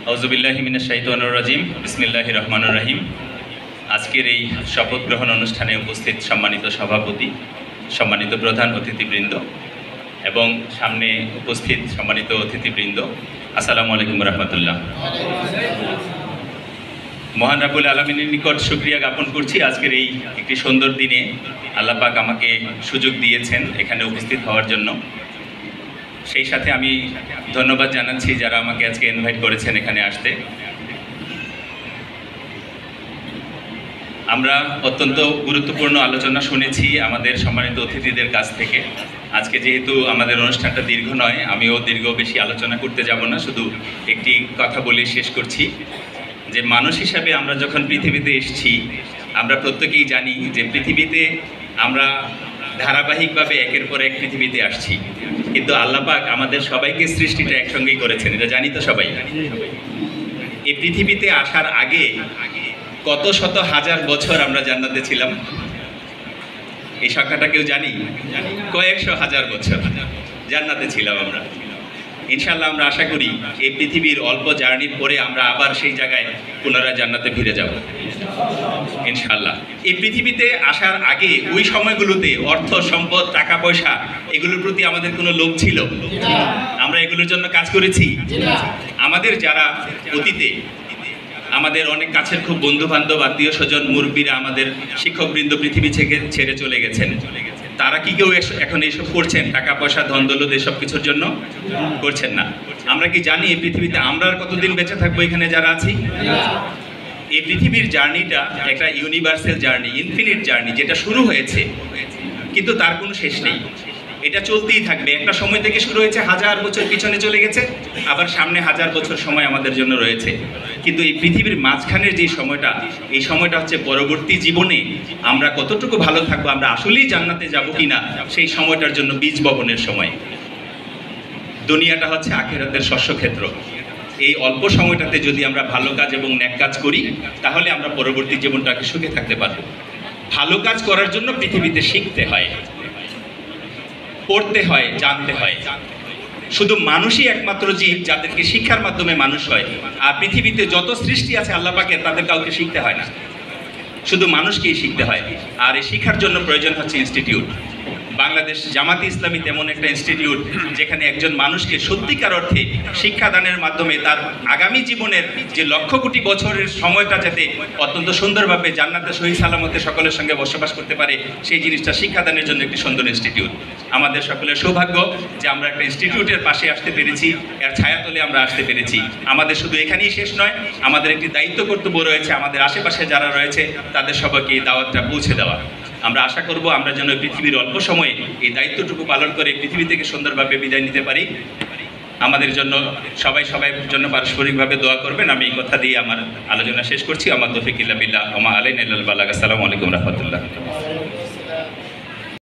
আউযুবিল্লাহি মিনাশ শাইতানির রাজিম বিসমিল্লাহির রহমানির রহিম। আজকের এই শপথ গ্রহণ অনুষ্ঠানে উপস্থিত সম্মানিত সভাপতি, সম্মানিত প্রধান অতিথিবৃন্দ এবং সামনে উপস্থিত সম্মানিত অতিথিবৃন্দ, আসসালামু আলাইকুম রহমতুল্লাহ। মহান রাব্বুল আলামিনের নিকট শুকরিয়া জ্ঞাপন করছি আজকের এই একটি সুন্দর দিনে আল্লাহ পাক আমাকে সুযোগ দিয়েছেন এখানে উপস্থিত হওয়ার জন্য। সেই সাথে আমি ধন্যবাদ জানাচ্ছি যারা আমাকে আজকে ইনভাইট করেছেন এখানে আসতে। আমরা অত্যন্ত গুরুত্বপূর্ণ আলোচনা শুনেছি আমাদের সম্মানিত অতিথিদের কাছ থেকে। আজকে যেহেতু আমাদের অনুষ্ঠানটা দীর্ঘ নয়, আমিও বেশি আলোচনা করতে যাব না, শুধু একটি কথা বলে শেষ করছি যে মানুষ হিসাবে আমরা যখন পৃথিবীতে এসেছি, আমরা প্রত্যেকেই জানি যে পৃথিবীতে আমরা ধারাবাহিকভাবে একের পর এক পৃথিবীতে আসছি, কিন্তু আল্লাহ পাক আমাদের সবাইকে সৃষ্টিটা একসঙ্গেই করেছেন, এটা জানি তো সবাই। এই পৃথিবীতে আসার আগে কত শত হাজার বছর আমরা জান্নাতে ছিলাম, এই সংখ্যাটা কেউ জানি? কয়েকশো হাজার বছর জান্নাতে ছিলাম আমরা। ইনশাআল্লাহ আমরা আশা করি এই পৃথিবীর অল্প জার্নির পরে আমরা আবার সেই জায়গায় পুনরায় জান্নাতে ফিরে যাব ইনশাআল্লাহ। এই পৃথিবীতে আসার আগে ওই সময়গুলোতে অর্থ সম্পদ টাকা পয়সা এগুলোর প্রতি আমাদের কোনো লোভ ছিল? আমরা এগুলোর জন্য কাজ করেছি? আমাদের যারা অতীতে আমাদের অনেক কাছের খুব বন্ধু বান্ধব আত্মীয় স্বজন মুরব্বীরা আমাদের শিক্ষকবৃন্দ পৃথিবী থেকে ছেড়ে চলে গেছেন, তারা কি কেউ এখন এইসব করছেন? টাকা পয়সা ধন দৌলত এসব কিছুর জন্য করছেন না। আমরা কি জানি এই পৃথিবীতে আমরা আর কতদিন বেঁচে থাকবো এখানে যারা আছি? এই পৃথিবীর জার্নিটা একটা ইউনিভার্সাল জার্নি, ইনফিনিট জার্নি, যেটা শুরু হয়েছে কিন্তু তার কোনো শেষ নেই, এটা চলতেই থাকবে। একটা সময় থেকে শুরু হয়েছে, হাজার বছর পিছনে চলে গেছে, আবার সামনে হাজার বছর সময় আমাদের জন্য রয়েছে। কিন্তু এই পৃথিবীর মাঝখানের যে সময়টা, এই সময়টা হচ্ছে পরবর্তী জীবনে আমরা কতটুকু ভালো থাকবো, আমরা আসলেই জান্নাতে যাব কিনা, সেই সময়টার জন্য বীজ বপনের সময়। দুনিয়াটা হচ্ছে আখিরাতের শস্যক্ষেত্র। এই অল্প সময়টাতে যদি আমরা ভালো কাজ এবং ন্যাক কাজ করি, তাহলে আমরা পরবর্তী জীবনটাকে সুখে থাকতে পারবো। ভালো কাজ করার জন্য পৃথিবীতে শিখতে হয়, পড়তে হয়, জানতে হয়। শুধু মানুষই একমাত্র জীব যাদেরকে শিক্ষার মাধ্যমে মানুষ হয়। আর পৃথিবীতে যত সৃষ্টি আছে আল্লাহ পাকের, তাদের কাউকে শিখতে হয় না, শুধু মানুষকেই শিখতে হয়। আর এই শিক্ষার জন্য প্রয়োজন হচ্ছে ইনস্টিটিউট। বাংলাদেশ জামাতে ইসলামী তেমন একটা ইনস্টিটিউট যেখানে একজন মানুষকে সত্যিকার অর্থে শিক্ষাদানের মাধ্যমে তার আগামী জীবনের যে লক্ষ কোটি বছরের সময়টা যাতে অত্যন্ত সুন্দরভাবে জান্নাতে সহি সালামতে সকলের সঙ্গে বসবাস করতে পারে, সেই জিনিসটা শিক্ষাদানের জন্য একটি সুন্দর ইনস্টিটিউট। আমাদের সকলের সৌভাগ্য যে আমরা একটা ইনস্টিটিউটের পাশে আসতে পেরেছি, এর ছায়াতলে আমরা আসতে পেরেছি। আমাদের শুধু এখানেই শেষ নয়, আমাদের একটি দায়িত্ব কর্তব্য রয়েছে, আমাদের আশেপাশে যারা রয়েছে তাদের সবাইকে এই দাওয়াতটা পৌঁছে দেওয়া। আমরা আশা করব আমরা যেন পৃথিবীর অল্প সময়ে এই দায়িত্বটুকু পালন করে পৃথিবী থেকে সুন্দরভাবে বিদায় নিতে পারি। আমাদের জন্য সবাই জন্য পারস্পরিকভাবে দোয়া করবেন। আমি এই কথা দিয়ে আমার আলোচনা শেষ করছি। আমার তৌফিক ইল্লা বিল্লাহ ওয়া মা আলাইনা ইল্লাল বালাগ। আসসালামু আলাইকুম রাহমাতুল্লাহ।